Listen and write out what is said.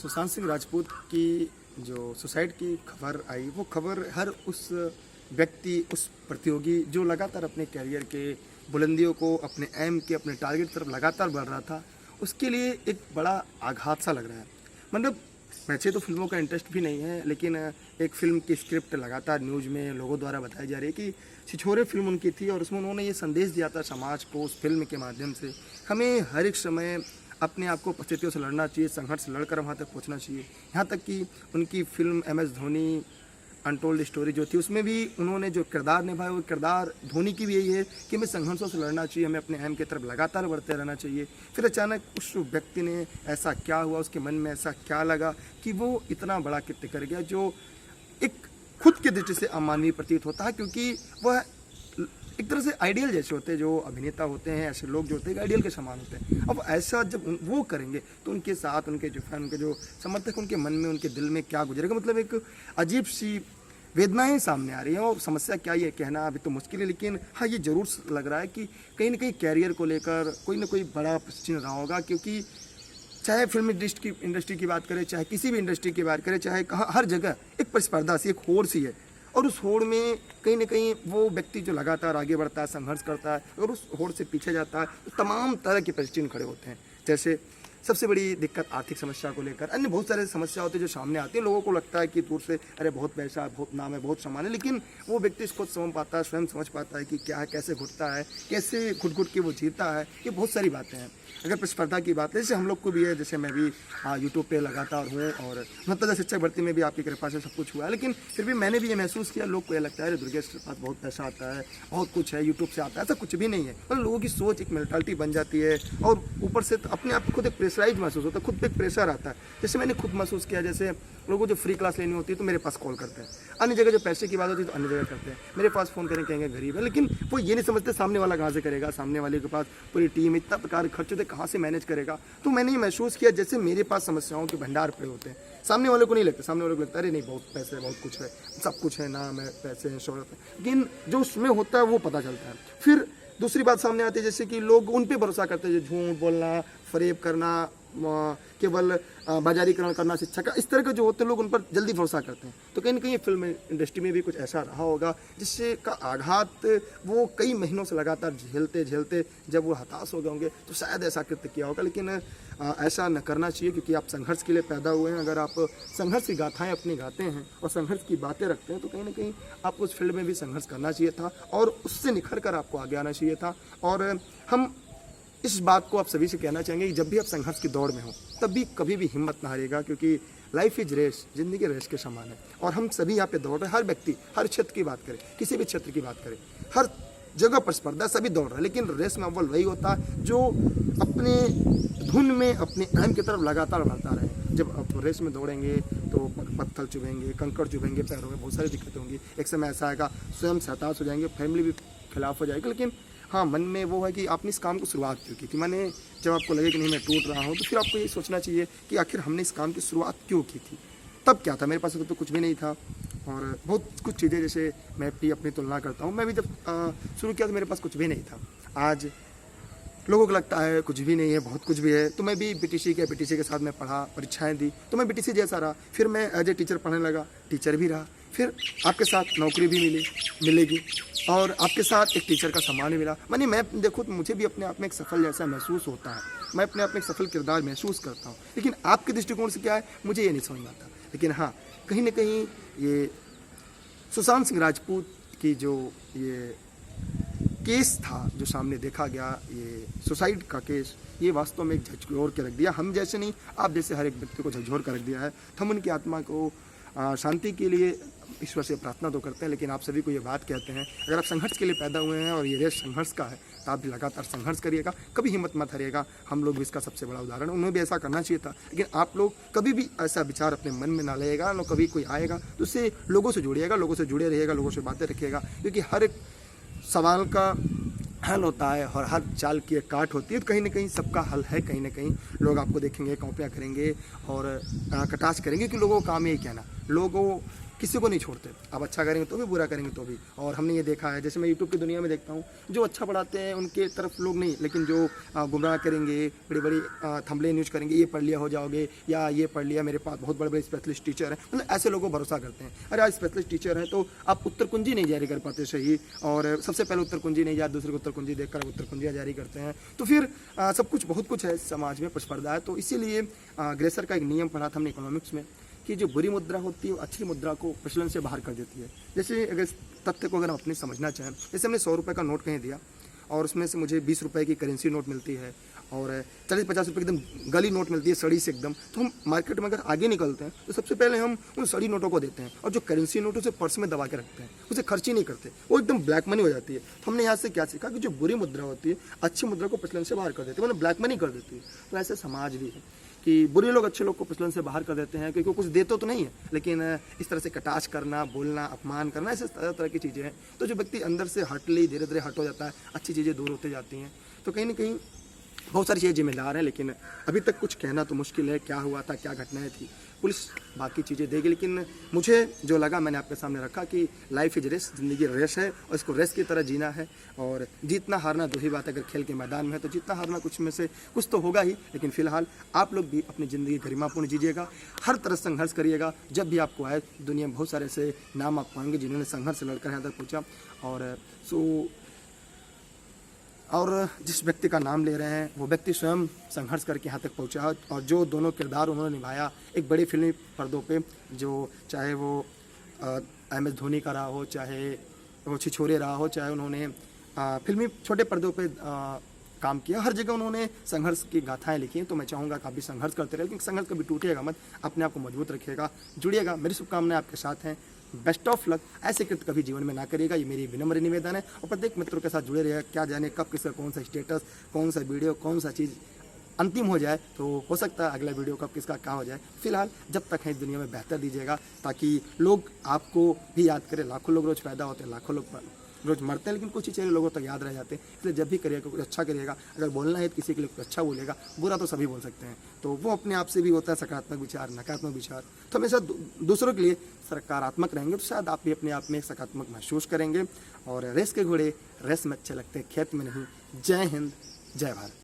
सुशांत सिंह राजपूत की जो सुसाइड की खबर आई, वो खबर हर उस व्यक्ति, उस प्रतियोगी जो लगातार अपने कैरियर के बुलंदियों को, अपने एम के, अपने टारगेट की तरफ लगातार बढ़ रहा था, उसके लिए एक बड़ा आघात सा लग रहा है। मतलब वैसे तो फिल्मों का इंटरेस्ट भी नहीं है, लेकिन एक फिल्म की स्क्रिप्ट लगातार न्यूज़ में लोगों द्वारा बताई जा रही है कि छिछोरे फिल्म उनकी थी और उसमें उन्होंने ये संदेश दिया था समाज को उस फिल्म के माध्यम से, हमें हर एक समय अपने आप को परिस्थितियों से लड़ना चाहिए, संघर्ष लड़कर वहाँ तक पहुँचना चाहिए। यहाँ तक कि उनकी film MS Dhoni untold story जो थी, उसमें भी उन्होंने जो किरदार निभाया, वो किरदार धोनी की भी यही है कि हमें संघर्षों से लड़ना चाहिए, हमें अपने एम की तरफ लगातार बढ़ते रहना चाहिए। फिर अचानक उस व्यक्ति ने ऐसा क्या हुआ, उसके मन में ऐसा क्या लगा कि वो इतना बड़ा कृत्य कर गया जो एक खुद की दृष्टि से अमानवीय प्रतीत होता है, क्योंकि वह एक तरह से आइडियल जैसे होते हैं। जो अभिनेता होते हैं, ऐसे लोग जो होते हैं आइडियल के समान होते हैं। अब ऐसा जब वो करेंगे तो उनके साथ उनके जो फैन, उनके जो समर्थक, उनके मन में, उनके दिल में क्या गुजरेगा, मतलब एक अजीब सी वेदनाएं सामने आ रही हैं। और समस्या क्या, ये कहना अभी तो मुश्किल है, लेकिन हाँ ये ज़रूर लग रहा है कि कहीं ना कहीं कैरियर को लेकर कोई ना कोई बड़ा प्रश्न रहा होगा। क्योंकि चाहे फिल्म इंडस्ट्री की बात करें, चाहे किसी भी इंडस्ट्री की बात करें, चाहे कहाँ, हर जगह एक प्रतिस्पर्धा सी, एक होड़ सी है। और उस होड़ में कहीं ना कहीं वो व्यक्ति जो लगातार आगे बढ़ता है, संघर्ष करता है, और उस होड़ से पीछे जाता है, तो तमाम तरह के प्रश्न खड़े होते हैं। जैसे सबसे बड़ी दिक्कत आर्थिक समस्या को लेकर, अन्य बहुत सारे समस्या होती है जो सामने आती है। लोगों को लगता है कि दूर से अरे बहुत पैसा, बहुत नाम है, बहुत सामान है, लेकिन वो व्यक्ति इसको समझ पाता है, स्वयं समझ पाता है कि क्या है, कैसे घुटता है, कैसे घुट घुट के वो जीता है। ये बहुत सारी बातें हैं। अगर प्रतिस्पर्धा की बात है, जैसे हम लोग को भी है, जैसे मैं भी यूट्यूब पे लगातार हूँ और मतलब शिक्षक भर्ती में भी आपकी कृपा से सब कुछ हुआ है, लेकिन फिर भी मैंने भी ये महसूस किया, लोग को ये लगता है दुर्गेश के पास बहुत पैसा आता है, बहुत कुछ है, यूट्यूब से आता है। ऐसा कुछ भी नहीं है। मतलब लोगों की सोच, एक मेंटालिटी बन जाती है और ऊपर से अपने आप खुद एक प्रेशराइज महसूस होता है, खुद पे एक प्रेशर आता है। जैसे मैंने खुद महसूस किया, जैसे लोगों को जो फ्री क्लास लेनी होती है तो मेरे पास कॉल करते हैं, अन्य जगह जो पैसे की बात होती है तो अन्य जगह करते हैं, मेरे पास फ़ोन करें, कहेंगे गरीब है, लेकिन वो ये नहीं समझते सामने वाला कहाँ से करेगा, सामने वाले के पास पूरी टीम, इतना प्रकार खर्च होते, कहाँ से मैनेज करेगा। तो मैंने ये महसूस किया जैसे मेरे पास समस्याओं के भंडार पड़े होते हैं, सामने वाले को नहीं लगता। सामने वाले को लगता है अरे नहीं बहुत पैसे है, बहुत कुछ है, सब कुछ है, नाम है, पैसे हैं, शोहरत है, लेकिन जो उसमें होता है वो पता चलता है। फिर दूसरी बात सामने आती है, जैसे कि लोग उन पे भरोसा करते हैं, जो झूठ बोलना, फरेब करना, केवल बाजारीकरण करना शिक्षा का, इस तरह के जो होते हैं लोग उन पर जल्दी भरोसा करते हैं। तो कहीं ना कहीं फिल्म इंडस्ट्री में भी कुछ ऐसा रहा होगा जिससे का आघात वो कई महीनों से लगातार झेलते झेलते जब वो हताश हो गए होंगे तो शायद ऐसा कृत्य किया होगा। लेकिन ऐसा न करना चाहिए, क्योंकि आप संघर्ष के लिए पैदा हुए हैं। अगर आप संघर्ष की गाथाएँ अपनी गाते हैं और संघर्ष की बातें रखते हैं तो कहीं ना कहीं आपको उस फील्ड में भी संघर्ष करना चाहिए था और उससे निखर कर आपको आगे आना चाहिए था। और हम इस बात को आप सभी से कहना चाहेंगे कि जब भी आप संघर्ष की दौड़ में हो तब भी कभी भी हिम्मत ना हारिएगा, क्योंकि लाइफ इज रेस, जिंदगी रेस के समान है। और हम सभी यहाँ पे दौड़ रहे हैं, हर व्यक्ति, हर क्षेत्र की बात करें, किसी भी क्षेत्र की बात करें, हर जगह पर स्पर्धा, सभी दौड़ रहे हैं, लेकिन रेस में अव्वल वही होता है जो अपने धुन में अपने एम की तरफ लगातार बढ़ता रहे। जब आप रेस में दौड़ेंगे तो पत्थर चुभेंगे, कंकड़ चुभेंगे पैरों में, बहुत सारी दिक्कतें होंगी। एक समय ऐसा आएगा स्वयं से हताश हो जाएंगे, फैमिली भी खिलाफ हो जाएगी, लेकिन हाँ मन में वो है कि आपने इस काम को शुरुआत क्यों की थी। मैंने जब आपको लगे कि नहीं मैं टूट रहा हूँ, तो फिर आपको ये सोचना चाहिए कि आखिर हमने इस काम की शुरुआत क्यों की थी। तब क्या था, मेरे पास तो कुछ भी नहीं था और बहुत कुछ चीज़ें, जैसे मैं भी अपनी तुलना करता हूँ, मैं भी जब शुरू किया तो मेरे पास कुछ भी नहीं था। आज लोगों को लगता है कुछ भी नहीं है, बहुत कुछ भी है। तो मैं भी BTC के साथ मैं पढ़ा, परीक्षाएं दी, तो मैं BTC जैसा रहा। फिर मैं एज ए टीचर पढ़ने लगा, टीचर भी रहा। फिर आपके साथ नौकरी भी मिलेगी और आपके साथ एक टीचर का सम्मान भी मिला। मैंने मैं देखो तो मुझे भी अपने आप में एक सफल जैसा महसूस होता है, मैं अपने आप में एक सफल किरदार महसूस करता हूँ। लेकिन आपके दृष्टिकोण से क्या है मुझे ये नहीं समझ में आता। लेकिन हाँ, कहीं ना कहीं ये सुशांत सिंह राजपूत की जो ये केस था, जो सामने देखा गया, ये सुसाइड का केस, ये वास्तव में एक झकझोर के रख दिया। हम जैसे नहीं, आप जैसे हर एक व्यक्ति को झकझोर कर रख दिया है। हम उनकी आत्मा को शांति के लिए ईश्वर से प्रार्थना तो करते हैं, लेकिन आप सभी को ये बात कहते हैं, अगर आप संघर्ष के लिए पैदा हुए हैं और ये रेस संघर्ष का है तो आप भी लगातार संघर्ष करिएगा, कभी हिम्मत मत हारिएगा। हम लोग भी इसका सबसे बड़ा उदाहरण है, उन्हें भी ऐसा करना चाहिए था। लेकिन आप लोग कभी भी ऐसा विचार अपने मन में ना लाइएगा, ना कभी कोई आएगा तो उससे लोगों से जुड़िएगा, लोगों से जुड़े रहिएगा, लोगों से बातें रखिएगा, क्योंकि हर एक सवाल का हल होता है और हर चाल की एक काट होती है। तो कहीं ना कहीं सबका हल है। कहीं ना कहीं लोग आपको देखेंगे, कॉपियाँ करेंगे और कटाक्ष करेंगे कि लोगों का काम यही कहना, लोगों किसी को नहीं छोड़ते। आप अच्छा करेंगे तो भी, बुरा करेंगे तो भी। और हमने ये देखा है, जैसे मैं यूट्यूब की दुनिया में देखता हूँ, जो अच्छा पढ़ाते हैं उनके तरफ लोग नहीं, लेकिन जो गुमराह करेंगे, बड़ी बड़ी थंबनेल न्यूज़ करेंगे, ये पढ़ लिया हो जाओगे, या ये पढ़ लिया, मेरे पास बहुत बड़े बड़े स्पेशलिस्ट टीचर हैं, मतलब ऐसे लोगों को भरोसा करते हैं। अरे आज स्पेशलिस्ट टीचर हैं तो आप उत्तर कुंजी नहीं जारी कर पाते सही, और सबसे पहले उत्तर कुंजी नहीं, या दूसरे को उत्तर कुंजी देखकर उत्तर कुंजियाँ जारी करते हैं, तो फिर सब कुछ बहुत कुछ है समाज में, प्रतिस्पर्धा है। तो इसीलिए ग्रेसर का एक नियम पढ़ा था हमने इकोनॉमिक्स में, कि जो बुरी मुद्रा होती है वो अच्छी मुद्रा को प्रचलन से बाहर कर देती है। जैसे अगर इस तथ्य को अगर हम अपने समझना चाहें, जैसे हमने 100 रुपये का नोट कहीं दिया और उसमें से मुझे 20 रुपये की करेंसी नोट मिलती है और 40-50 रुपये की एकदम गली नोट मिलती है सड़ी से एकदम, तो हम मार्केट में अगर आगे निकलते हैं तो सबसे पहले हम उन सड़ी नोटों को देते हैं, और जो करेंसी नोट उसे पर्स में दबा के रखते हैं, उसे खर्च ही नहीं करते, वो एकदम ब्लैक मनी हो जाती है। तो हमने यहाँ से क्या सीखा कि जो बुरी मुद्रा होती है अच्छी मुद्रा को प्रचलन से बाहर कर देती है, मतलब ब्लैक मनी कर देती है। तो ऐसे समाज भी है कि बुरे लोग अच्छे लोग को प्रचलन से बाहर कर देते हैं, क्योंकि कुछ देते तो नहीं है, लेकिन इस तरह से कटाक्ष करना, बोलना, अपमान करना, ऐसे तरह तरह की चीज़ें हैं। तो जो व्यक्ति अंदर से हटली धीरे धीरे हट हो जाता है, अच्छी चीज़ें दूर होते जाती हैं। तो कहीं ना कहीं बहुत सारी चीज़ें जिम्मेदार हैं, लेकिन अभी तक कुछ कहना तो मुश्किल है, क्या हुआ था, क्या घटनाएं थी, पुलिस बाकी चीज़ें देगी। लेकिन मुझे जो लगा मैंने आपके सामने रखा कि लाइफ इज रेस, ज़िंदगी रेस है और इसको रेस की तरह जीना है। और जीतना हारना दो ही बात, अगर खेल के मैदान में है तो जीतना हारना कुछ में से कुछ तो होगा ही, लेकिन फिलहाल आप लोग भी अपनी ज़िंदगी गरिमापूर्ण जीजिएगा, हर तरह से संघर्ष करिएगा। जब भी आपको आए, दुनिया में बहुत सारे ऐसे नाम आप पाएंगे जिन्होंने संघर्ष लड़कर यहाँ तक पहुँचा। और जिस व्यक्ति का नाम ले रहे हैं वो व्यक्ति स्वयं संघर्ष करके यहाँ तक पहुँचा, और जो दोनों किरदार उन्होंने निभाया एक बड़ी फिल्मी पर्दों पे, जो चाहे वो MS धोनी का रहा हो, चाहे वो छिछोरे रहा हो, चाहे उन्होंने फिल्मी छोटे पर्दों पे काम किया, हर जगह उन्होंने संघर्ष की गाथाएं लिखी हैं। तो मैं चाहूँगा कि आप भी संघर्ष करते रहे, लेकिन संघर्ष कभी टूटिएगा मत, अपने आप को मजबूत रखिएगा, जुड़िएगा। मेरी शुभकामनाएं आपके साथ हैं, बेस्ट ऑफ लक। ऐसे कृत्य कभी जीवन में ना करिएगा, ये मेरी विनम्र निवेदन है। और प्रत्येक मित्रों के साथ जुड़े रहिएगा, क्या जाने कब किसका कौन सा स्टेटस, कौन सा वीडियो, कौन सा चीज़ अंतिम हो जाए, तो हो सकता है अगला वीडियो कब किसका क्या हो जाए। फिलहाल जब तक है इस दुनिया में बेहतर दीजिएगा, ताकि लोग आपको भी याद करें। लाखों लोग रोज़ पैदा होते हैं, लाखों लोग रोज़ मरते हैं, लेकिन कुछ ही चेहरे लोगों तक याद रह जाते हैं। इसलिए जब भी करिएगा कुछ अच्छा करिएगा। अगर बोलना है तो किसी के लिए कुछ अच्छा बोलेगा, बुरा तो सभी बोल सकते हैं, तो वो अपने आप से भी होता है सकारात्मक विचार, नकारात्मक विचार। तो हमेशा दूसरों के लिए सकारात्मक रहेंगे तो शायद आप भी अपने आप में एक सकारात्मक महसूस करेंगे। और रेस के घोड़े रेस में अच्छे लगते हैं, खेत में नहीं। जय हिंद, जय भारत।